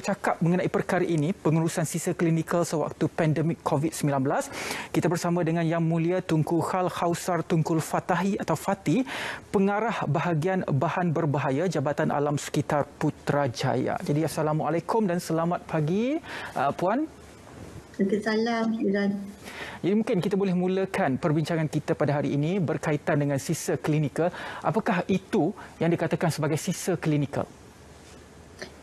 bercakap mengenai perkara ini, pengurusan sisa klinikal sewaktu pandemik COVID-19. Kita bersama dengan Yang Mulia Tunku Khal Khausar Tunkul Fatahi atau Fati, Pengarah Bahagian Bahan Berbahaya Jabatan Alam Sekitar Putrajaya. Jadi Assalamualaikum dan selamat pagi, Puan. Waalaikumsalam, Izan. Jadi mungkin kita boleh mulakan perbincangan kita pada hari ini berkaitan dengan sisa klinikal. Apakah itu yang dikatakan sebagai sisa klinikal?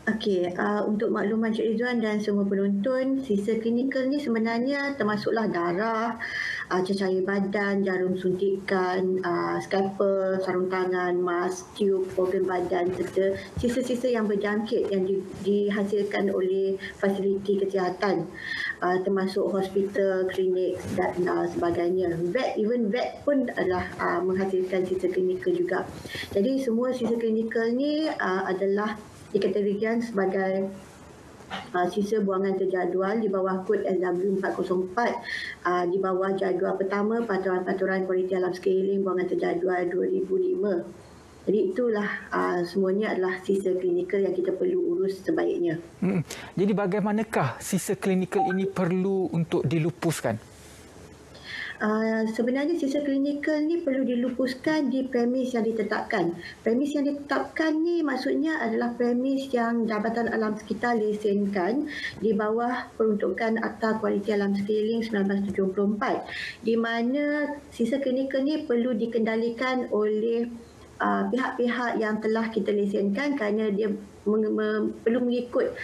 Okey, untuk makluman Cik Rizwan dan semua penonton, sisa klinikal ni sebenarnya termasuklah darah, cecair badan, jarum suntikan, skalpel, sarung tangan, mask, tube, organ badan serta sisa-sisa yang berjangkit yang dihasilkan oleh fasiliti kesihatan, termasuk hospital, klinik dan sebagainya. Even vet pun adalah menghasilkan sisa klinikal juga. Jadi semua sisa klinikal ni adalah dikategorikan sebagai sisa buangan terjadual di bawah kod SW404 di bawah jadual pertama Peraturan Kualiti Alam Sekeliling Buangan Terjadual 2005. Jadi itulah semuanya adalah sisa klinikal yang kita perlu urus sebaiknya. Jadi bagaimanakah sisa klinikal ini perlu untuk dilupuskan? Sebenarnya sisa klinikal ni perlu dilupuskan di premis yang ditetapkan. Premis yang ditetapkan ni maksudnya adalah premis yang Jabatan Alam Sekitar lesenkan di bawah peruntukan Akta Kualiti Alam Sekeliling 1974, di mana sisa klinikal ni perlu dikendalikan oleh pihak-pihak yang telah kita lesenkan kerana dia perlu mengikut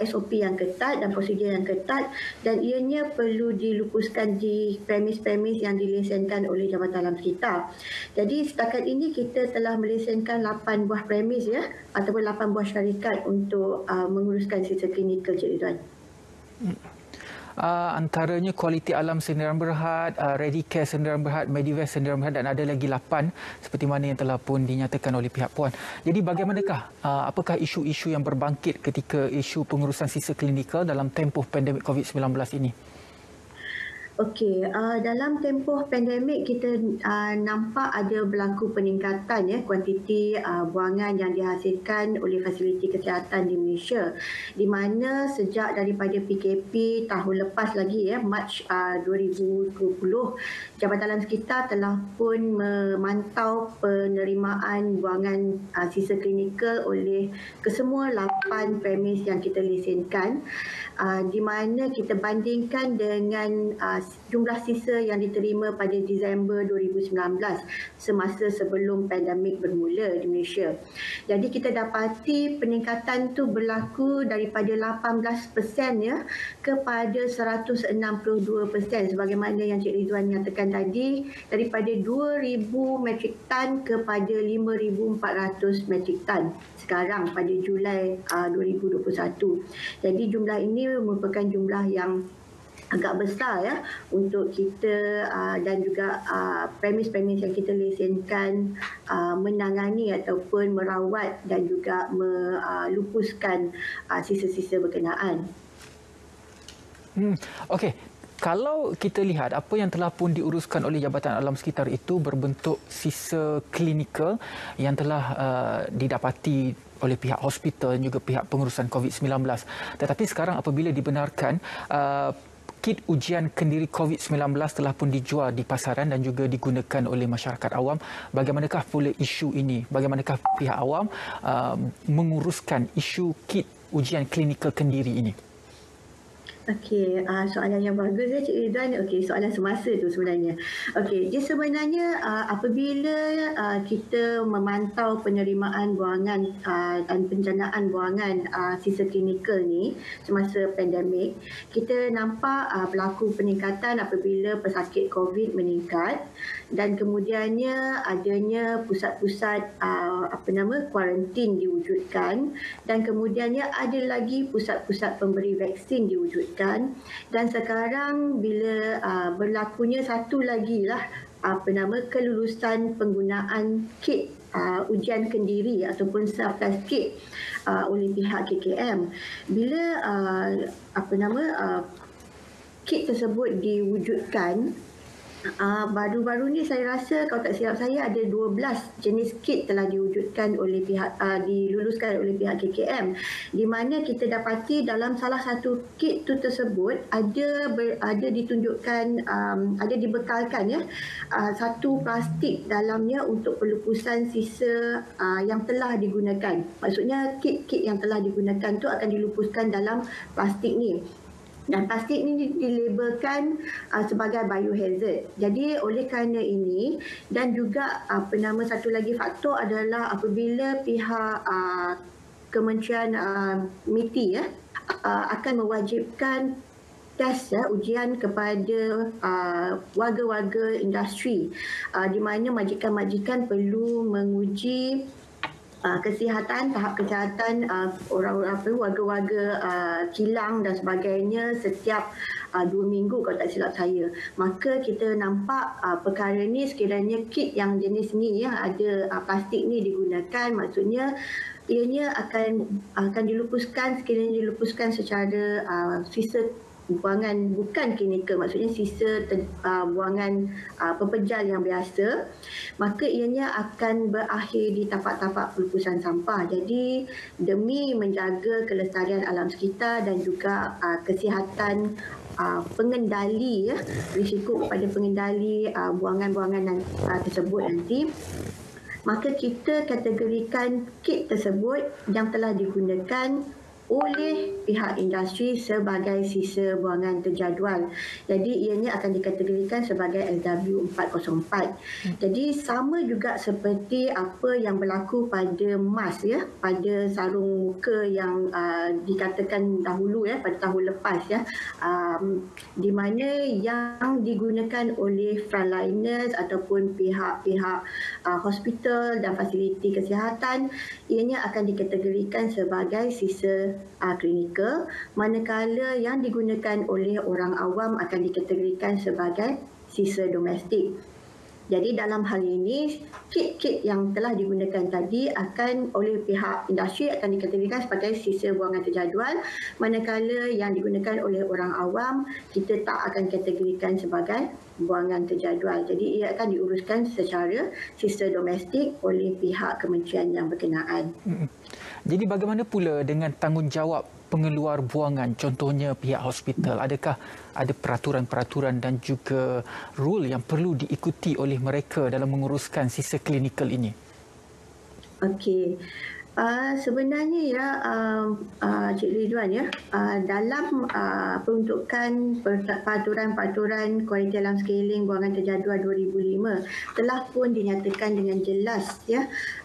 SOP yang ketat dan prosedur yang ketat, dan ianya perlu dilupuskan di premis-premis yang dilesenkan oleh Jabatan Alam Sekitar. Jadi setakat ini kita telah melesenkan 8 buah premis ataupun 8 buah syarikat untuk menguruskan sisa klinikal, Cik Rizwan. Antaranya Kualiti Alam Sendirian Berhad, Redicare Sendirian Berhad, Medivest Sendirian Berhad, dan ada lagi 8 seperti mana yang telah pun dinyatakan oleh pihak Puan. Jadi bagaimanakah, apakah isu-isu yang berbangkit ketika isu pengurusan sisa klinikal dalam tempoh pandemik COVID-19 ini? Okey, dalam tempoh pandemik kita nampak ada berlaku peningkatan kuantiti buangan yang dihasilkan oleh fasiliti kesihatan di Malaysia, di mana sejak daripada PKP tahun lepas lagi Mac 2020, Jabatan Alam Sekitar telah pun memantau penerimaan buangan sisa klinikal oleh kesemua 8 premis yang kita lesenkan, di mana kita bandingkan dengan jumlah sisa yang diterima pada Disember 2019 semasa sebelum pandemik bermula di Malaysia. Jadi kita dapati peningkatan tu berlaku daripada 18% kepada 162%, sebagaimana yang Cik Rizwan nyatakan tadi, daripada 2,000 metrik tan kepada 5,400 metrik tan sekarang pada Julai 2021. Jadi jumlah ini merupakan jumlah yang agak besar untuk kita dan juga premis-premis yang kita lesenkan menangani ataupun merawat dan juga melupuskan sisa-sisa berkenaan. Okey. Kalau kita lihat apa yang telah pun diuruskan oleh Jabatan Alam Sekitar itu berbentuk sisa klinikal yang telah didapati oleh pihak hospital dan juga pihak pengurusan COVID-19. Tetapi sekarang apabila dibenarkan kit ujian kendiri COVID-19 telah pun dijual di pasaran dan juga digunakan oleh masyarakat awam, bagaimanakah pula isu ini? Bagaimanakah pihak awam menguruskan isu kit ujian klinikal kendiri ini? Okey, soalan yang bagus Cik Rizwan. Okey, soalan semasa tu sebenarnya. Okey, dia sebenarnya apabila kita memantau penerimaan buangan dan penjanaan buangan sisa klinikal ni semasa pandemik, kita nampak berlaku peningkatan apabila pesakit COVID meningkat, dan kemudiannya adanya pusat-pusat kuarantin diwujudkan, dan kemudiannya ada lagi pusat-pusat pemberi vaksin diwujudkan. Dan sekarang bila berlakunya satu lagi lah kelulusan penggunaan kit ujian kendiri ataupun self-test kit oleh pihak KKM. Bila kit tersebut diwujudkan, Baru-baru ni saya rasa kalau tak silap saya ada 12 jenis kit telah diwujudkan oleh diluluskan oleh pihak KKM, di mana kita dapati dalam salah satu kit tu tersebut ada ditunjukkan ada dibekalkan satu plastik dalamnya untuk pelupusan sisa yang telah digunakan. Maksudnya kit-kit yang telah digunakan tu akan dilupuskan dalam plastik ni. Dan plastik ini dilabelkan sebagai biohazard. Jadi oleh kerana ini, dan juga satu lagi faktor adalah apabila pihak Kementerian MITI akan mewajibkan tes ujian kepada warga-warga industri, di mana majikan-majikan perlu menguji tahap kesihatan warga-warga kilang dan sebagainya setiap 2 minggu kalau tak silap saya. Maka kita nampak perkara ni, sekiranya kit yang jenis ni ada plastik ni digunakan, maksudnya ianya akan dilupuskan, sekiranya dilupuskan secara sisa buangan bukan klinikal, maksudnya sisa buangan pepejal yang biasa, maka ianya akan berakhir di tapak-tapak pelupusan sampah. Jadi demi menjaga kelestarian alam sekitar dan juga kesihatan pengendali risiko kepada pengendali buangan-buangan tersebut nanti, maka kita kategorikan kit tersebut yang telah digunakan oleh pihak industri sebagai sisa buangan terjadual. Jadi ianya akan dikategorikan sebagai SW404. Jadi sama juga seperti apa yang berlaku pada mask pada sarung muka yang dikatakan dahulu pada tahun lepas di mana yang digunakan oleh frontliners ataupun pihak-pihak hospital dan fasiliti kesihatan, ianya akan dikategorikan sebagai sisa klinikal, manakala yang digunakan oleh orang awam akan dikategorikan sebagai sisa domestik. Jadi dalam hal ini, kit-kit yang telah digunakan tadi akan oleh pihak industri akan dikategorikan sebagai sisa buangan terjadual, manakala yang digunakan oleh orang awam kita tak akan kategorikan sebagai buangan terjadual. Jadi ia akan diuruskan secara sisa domestik oleh pihak kementerian yang berkenaan. Jadi bagaimana pula dengan tanggungjawab pengeluar buangan, contohnya pihak hospital? Adakah ada peraturan-peraturan dan juga rule yang perlu diikuti oleh mereka dalam menguruskan sisa klinikal ini? Okey. Sebenarnya Cik Ridwan dalam peruntukan peraturan kualiti alam sekeliling buangan terjadual 2005 telah pun dinyatakan dengan jelas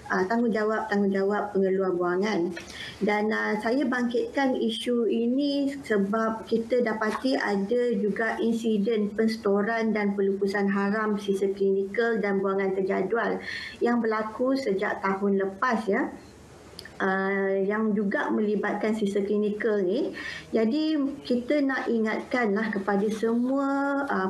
tanggungjawab pengeluar buangan. Dan saya bangkitkan isu ini sebab kita dapati ada juga insiden penstoran dan pelupusan haram sisa klinikal dan buangan terjadual yang berlaku sejak tahun lepas yang juga melibatkan sisa klinikal ni. Jadi kita nak ingatkanlah kepada semua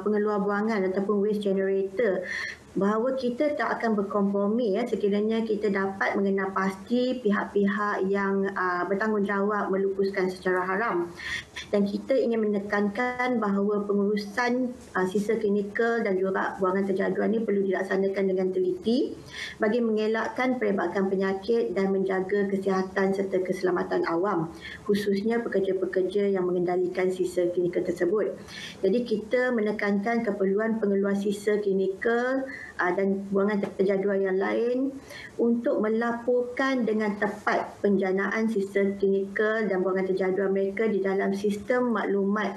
pengeluar buangan ataupun waste generator bahawa kita tak akan berkompromi sekiranya kita dapat mengenal pasti pihak-pihak yang bertanggungjawab melupuskan secara haram. Dan kita ingin menekankan bahawa pengurusan sisa klinikal dan juga buangan terjadual ini perlu dilaksanakan dengan teliti bagi mengelakkan perebakan penyakit dan menjaga kesihatan serta keselamatan awam, khususnya pekerja-pekerja yang mengendalikan sisa klinikal tersebut. Jadi kita menekankan keperluan pengeluar sisa klinikal dan buangan terjadual yang lain untuk melaporkan dengan tepat penjanaan sisa klinikal dan buangan terjadual mereka di dalam sistem maklumat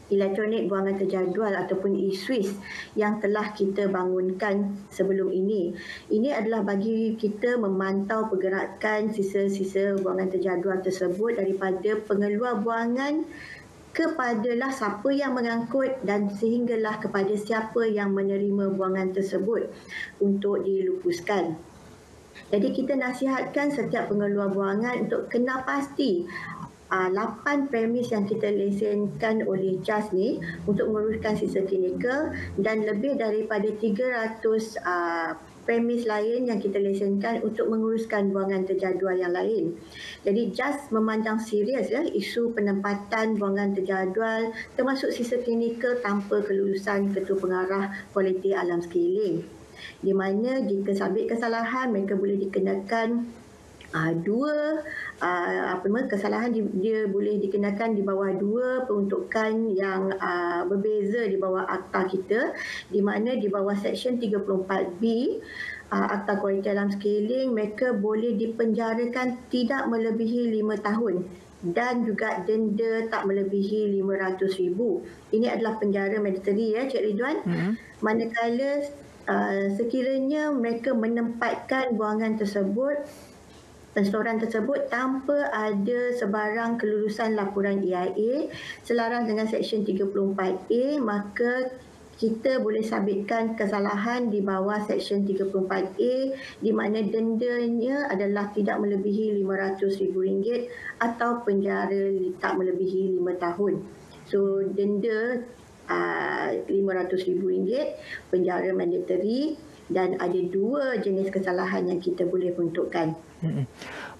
elektronik buangan terjadual ataupun e-Swiss yang telah kita bangunkan sebelum ini. Ini adalah bagi kita memantau pergerakan sisa-sisa buangan terjadual tersebut daripada pengeluar buangan kepadalah siapa yang mengangkut dan sehinggalah kepada siapa yang menerima buangan tersebut untuk dilupuskan. Jadi kita nasihatkan setiap pengeluar buangan untuk kenal pasti 8 premis yang kita lesenkan oleh JAS ni untuk menguruskan sisa klinikal dan lebih daripada 300 premis lain yang kita lesenkan untuk menguruskan buangan terjadual yang lain. Jadi JAS memandang serius isu penempatan buangan terjadual termasuk sisa klinikal tanpa kelulusan Ketua Pengarah Kualiti Alam Sekeliling, di mana jika sabit kesalahan mereka boleh dikenakan kesalahan dia boleh dikenakan di bawah dua peruntukan yang berbeza di bawah akta kita, di mana di bawah Seksyen 34B Akta Kualiti Alam Sekeliling mereka boleh dipenjarakan tidak melebihi 5 tahun dan juga denda tak melebihi RM500,000. Ini adalah penjara mandatory Cik Ridwan. Manakala sekiranya mereka menempatkan buangan tersebut, penstoran tersebut tanpa ada sebarang kelulusan laporan EIA selaras dengan Seksyen 34A, maka kita boleh sabitkan kesalahan di bawah Seksyen 34A, di mana dendanya adalah tidak melebihi RM500,000 atau penjara tak melebihi 5 tahun. So denda RM500,000, penjara mandatory, dan ada dua jenis kesalahan yang kita boleh peruntukkan.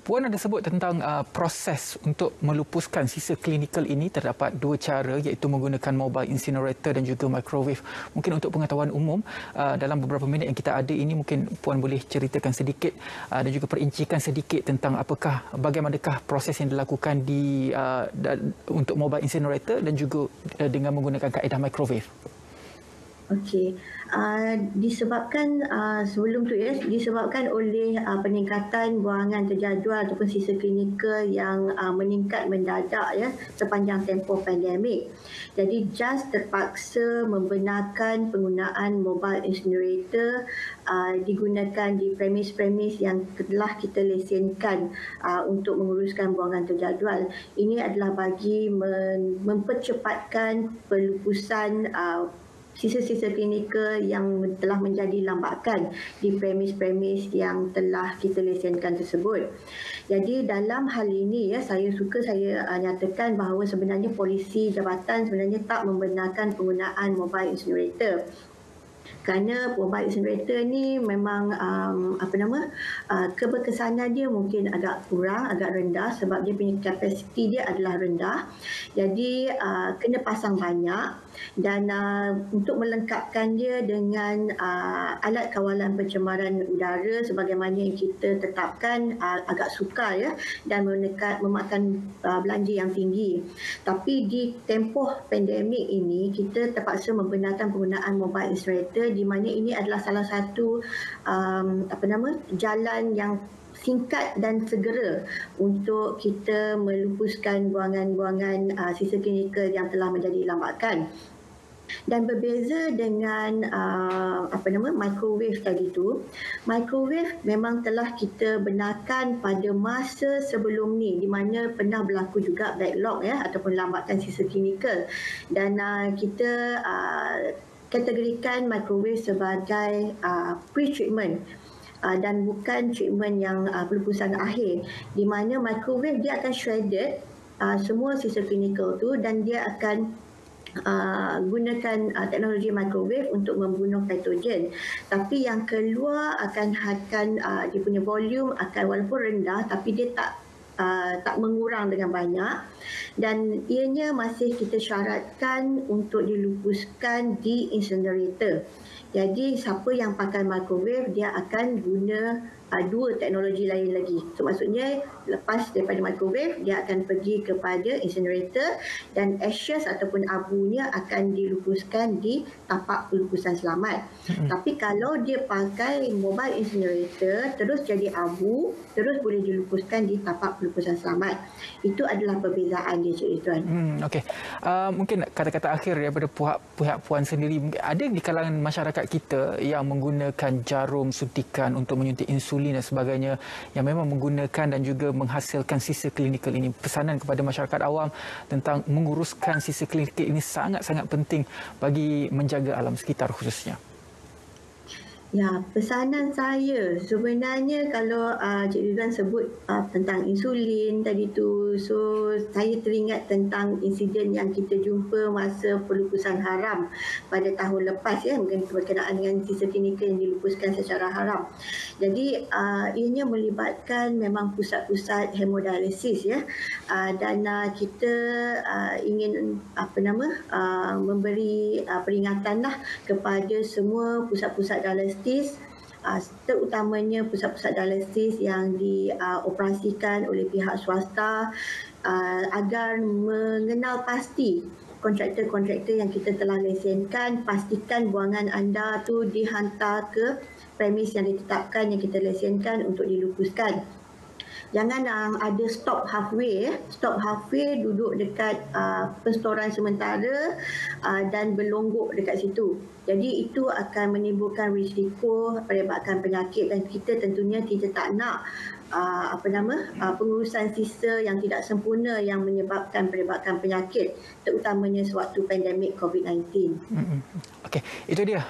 Puan ada sebut tentang proses untuk melupuskan sisa klinikal ini. Terdapat dua cara, iaitu menggunakan mobile incinerator dan juga microwave. Mungkin untuk pengetahuan umum, dalam beberapa minit yang kita ada ini, mungkin Puan boleh ceritakan sedikit dan juga perincikan sedikit tentang bagaimanakah proses yang dilakukan untuk mobile incinerator dan juga dengan menggunakan kaedah microwave. Okey, disebabkan sebelum tu disebabkan oleh peningkatan buangan terjadual ataupun sisa klinikal yang meningkat mendadak sepanjang tempoh pandemik. Jadi JAS terpaksa membenarkan penggunaan mobile incinerator digunakan di premis-premis yang telah kita lesenkan untuk menguruskan buangan terjadual. Ini adalah bagi mempercepatkan pelupusan sisa-sisa klinikal yang telah menjadi lambakan di premis-premis yang telah kita lesenkan tersebut. Jadi dalam hal ini saya nyatakan bahawa sebenarnya polisi jabatan sebenarnya tak membenarkan penggunaan mobile incinerator. Kerana mobile incinerator ni memang keberkesanan dia mungkin agak kurang, agak rendah sebab dia punya kapasiti dia adalah rendah. Jadi kena pasang banyak, dan untuk melengkapkan dia dengan alat kawalan pencemaran udara sebagaimana yang kita tetapkan agak sukar dan memakan belanja yang tinggi. Tapi di tempoh pandemik ini kita terpaksa membenarkan penggunaan mobile incinerator, di mana ini adalah salah satu jalan yang singkat dan segera untuk kita melupuskan buangan-buangan sisa klinikal yang telah menjadi lambakan. Dan berbeza dengan microwave tadi tu, microwave memang telah kita benarkan pada masa sebelum ni, di mana pernah berlaku juga backlog ataupun lambakan sisa klinikal, dan kita kategorikan microwave sebagai pre-treatment dan bukan treatment yang pelupusan akhir, di mana microwave dia akan shredded semua sisa klinikal tu, dan dia akan gunakan teknologi microwave untuk membunuh patogen. Tapi yang keluar akan dia punya volume akan walaupun rendah, tapi dia tak mengurang dengan banyak, dan ianya masih kita syaratkan untuk dilupuskan di incinerator. Jadi siapa yang pakai microwave dia akan guna dua teknologi lain lagi. So maksudnya lepas daripada microwave dia akan pergi kepada incinerator, dan ashes ataupun abunya akan dilupuskan di tapak pelupusan selamat. Tapi kalau dia pakai mobile incinerator terus jadi abu, terus boleh dilupuskan di tapak pelupusan selamat. Itu adalah perbezaan dia, Cik Ridwan. Okey. Mungkin kata-kata akhir daripada pihak Puan sendiri, ada di kalangan masyarakat kita yang menggunakan jarum suntikan untuk menyuntik insulin dan sebagainya, yang memang menggunakan dan juga menghasilkan sisa klinikal ini. Pesanan kepada masyarakat awam tentang menguruskan sisa klinikal ini sangat-sangat penting bagi menjaga alam sekitar khususnya. Ya, pesanan saya sebenarnya kalau Cik Ridwan sebut tentang insulin tadi tu, so saya teringat tentang insiden yang kita jumpa masa pelupusan haram pada tahun lepas ya, mungkin berkenaan dengan sisa klinikal yang dilupuskan secara haram. Jadi ianya melibatkan memang pusat-pusat hemodialisis ya, dan kita ingin memberi peringatan lah kepada semua pusat-pusat dialisis, terutamanya pusat-pusat dialisis yang dioperasikan oleh pihak swasta, agar mengenal pasti kontraktor-kontraktor yang kita telah lesenkan, pastikan buangan anda tu dihantar ke premis yang ditetapkan yang kita lesenkan untuk dilupuskan. Jangan ada stop halfway. Stop halfway, duduk dekat penstoran sementara dan berlonggok dekat situ. Jadi itu akan menimbulkan risiko perebakan penyakit dan kita tentunya tidak tak nak pengurusan sisa yang tidak sempurna yang menyebabkan perebakan penyakit, terutamanya sewaktu pandemik COVID-19. Okey, itu dia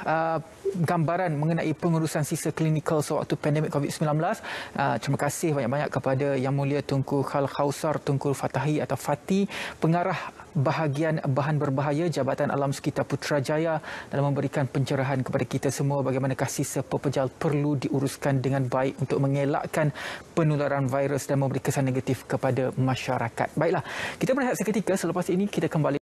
gambaran mengenai pengurusan sisa klinikal sewaktu pandemik COVID-19. Terima kasih banyak-banyak kepada Yang Mulia Tunku Khal Khawsar Tunku Fatahi atau Fati, pengarah bahagian bahan berbahaya Jabatan Alam Sekitar Putrajaya, dalam memberikan pencerahan kepada kita semua bagaimanakah sisa pepejal perlu diuruskan dengan baik untuk mengelakkan penularan virus dan memberi kesan negatif kepada masyarakat. Baiklah, kita berehat seketika, selepas ini kita kembali